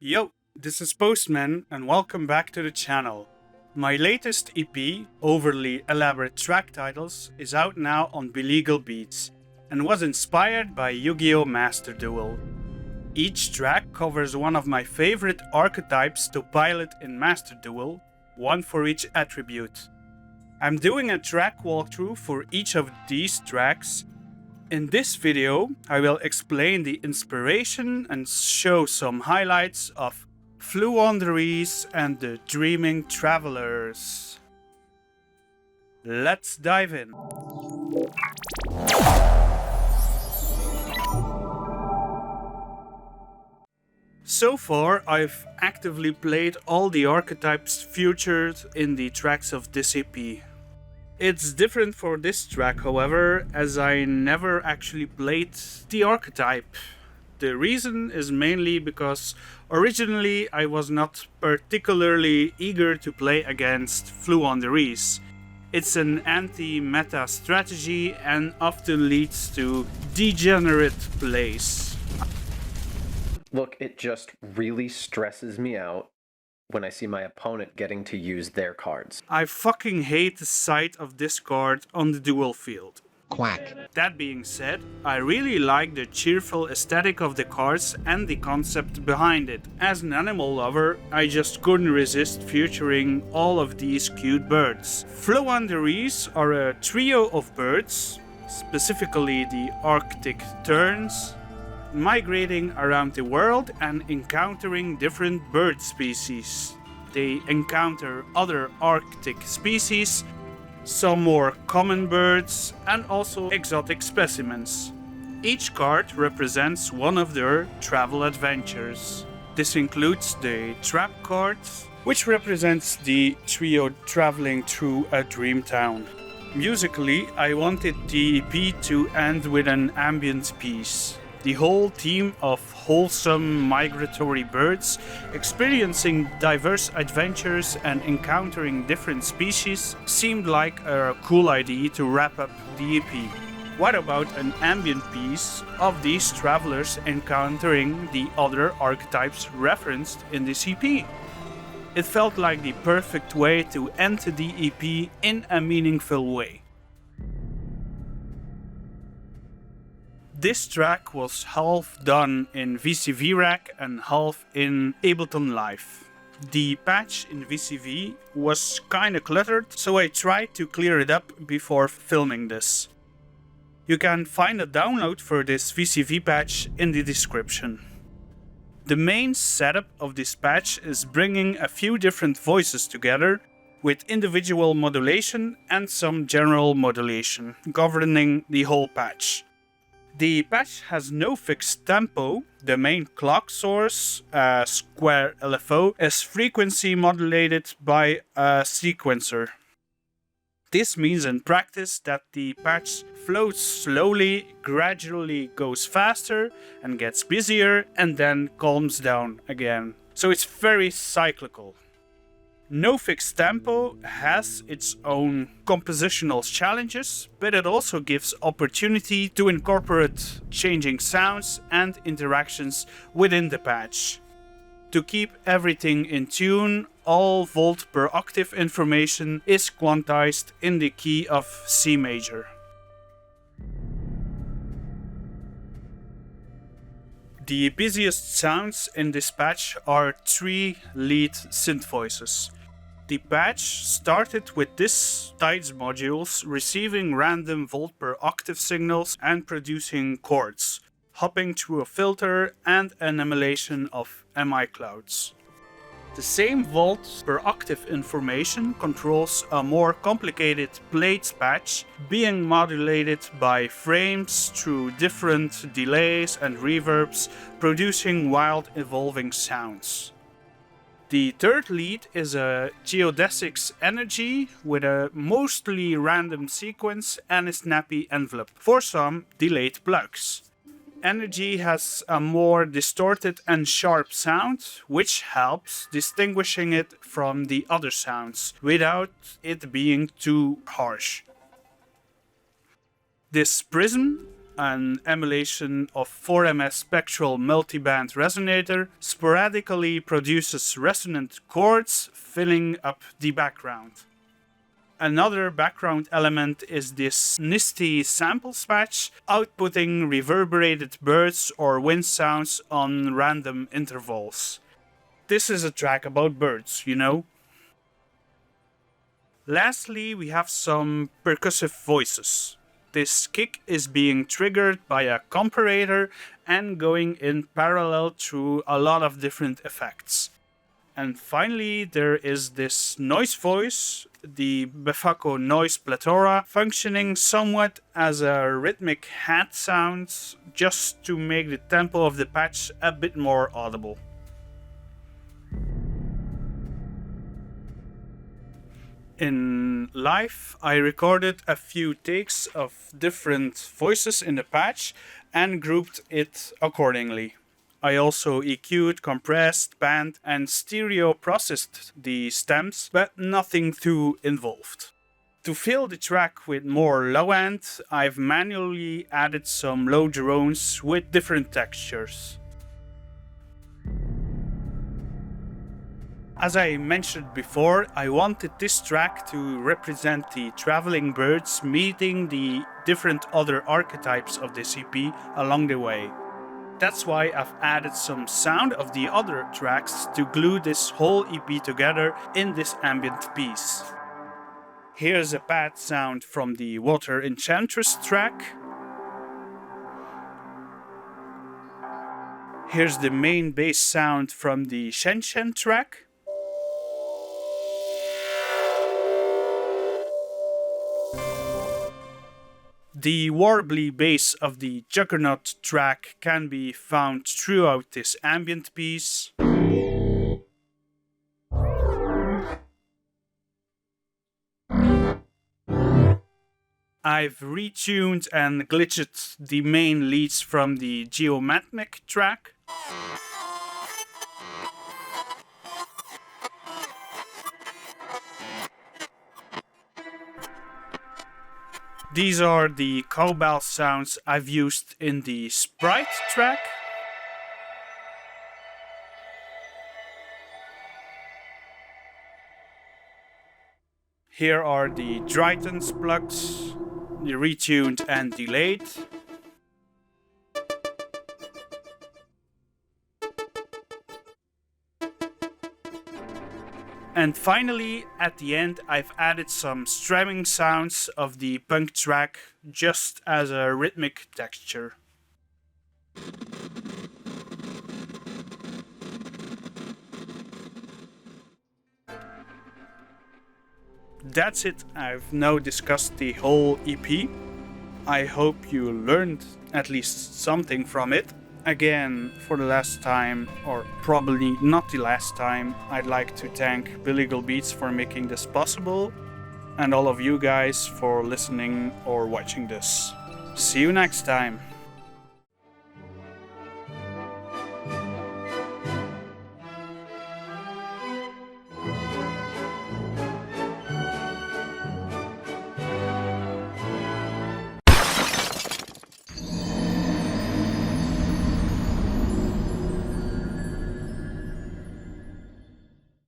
Yo, this is Postman and welcome back to the channel. My latest EP, Overly Elaborate Track Titles, is out now on Billegal Beats and was inspired by Yu-Gi-Oh! Master Duel. Each track covers one of my favorite archetypes to pilot in Master Duel, one for each attribute. I'm doing a track walkthrough for each of these tracks. In this video, I will explain the inspiration and show some highlights of Floowandereeze and the Dreaming Travelers. Let's dive in. So far, I've actively played all the archetypes featured in the tracks of this EP. It's different for this track, however, as I never actually played the archetype. The reason is mainly because originally I was not particularly eager to play against Floowandereeze. It's an anti-meta strategy and often leads to degenerate plays. Look, it just really stresses me out when I see my opponent getting to use their cards. I fucking hate the sight of this card on the duel field. Quack. That being said, I really like the cheerful aesthetic of the cards and the concept behind it. As an animal lover, I just couldn't resist featuring all of these cute birds. Floowandereeze are a trio of birds, specifically the Arctic terns, migrating around the world and encountering different bird species. They encounter other Arctic species, some more common birds, and also exotic specimens. Each card represents one of their travel adventures. This includes the Trap card, which represents the trio traveling through a dream town. Musically, I wanted the EP to end with an ambient piece. The whole team of wholesome migratory birds experiencing diverse adventures and encountering different species seemed like a cool idea to wrap up the EP. What about an ambient piece of these travelers encountering the other archetypes referenced in this EP? It felt like the perfect way to end the EP in a meaningful way. This track was half done in VCV Rack and half in Ableton Live. The patch in VCV was kinda cluttered, so I tried to clear it up before filming this. You can find a download for this VCV patch in the description. The main setup of this patch is bringing a few different voices together with individual modulation and some general modulation governing the whole patch. The patch has no fixed tempo. The main clock source, a square LFO, is frequency modulated by a sequencer. This means in practice that the patch flows slowly, gradually goes faster and gets busier and then calms down again. So it's very cyclical. No fixed tempo has its own compositional challenges, but it also gives opportunity to incorporate changing sounds and interactions within the patch. To keep everything in tune, all volt per octave information is quantized in the key of C major. The busiest sounds in this patch are 3 lead synth voices. The patch started with this Tides modules receiving random volt per octave signals and producing chords, hopping through a filter and an emulation of MI clouds. The same volt per octave information controls a more complicated plates patch being modulated by frames through different delays and reverbs, producing wild evolving sounds. The third lead is a geodesics energy with a mostly random sequence and a snappy envelope for some delayed plugs. Energy has a more distorted and sharp sound, which helps distinguishing it from the other sounds without it being too harsh. This prism an emulation of 4MS spectral multiband resonator, sporadically produces resonant chords, filling up the background. Another background element is this nifty samples patch, outputting reverberated birds or wind sounds on random intervals. This is a track about birds, you know? Lastly, we have some percussive voices. This kick is being triggered by a comparator and going in parallel through a lot of different effects. And finally, there is this noise voice, the Befaco noise plethora, functioning somewhat as a rhythmic hat sound, just to make the tempo of the patch a bit more audible. In live, I recorded a few takes of different voices in the patch and grouped it accordingly. I also EQ'd, compressed, panned, and stereo processed the stems, but nothing too involved. To fill the track with more low end, I've manually added some low drones with different textures. As I mentioned before, I wanted this track to represent the traveling birds meeting the different other archetypes of this EP along the way. That's why I've added some sound of the other tracks to glue this whole EP together in this ambient piece. Here's a pad sound from the Water Enchantress track. Here's the main bass sound from the Shen Shen track. The warbly bass of the Juggernaut track can be found throughout this ambient piece. I've retuned and glitched the main leads from the Geomatmic track. These are the cowbell sounds I've used in the Sprite track. Here are the Drytons plugs, the retuned and delayed. And finally, at the end, I've added some strumming sounds of the punk track just as a rhythmic texture. That's it. I've now discussed the whole EP. I hope you learned at least something from it. Again, for the last time, or probably not the last time, I'd like to thank Billegal Beats for making this possible, and all of you guys for listening or watching this. See you next time.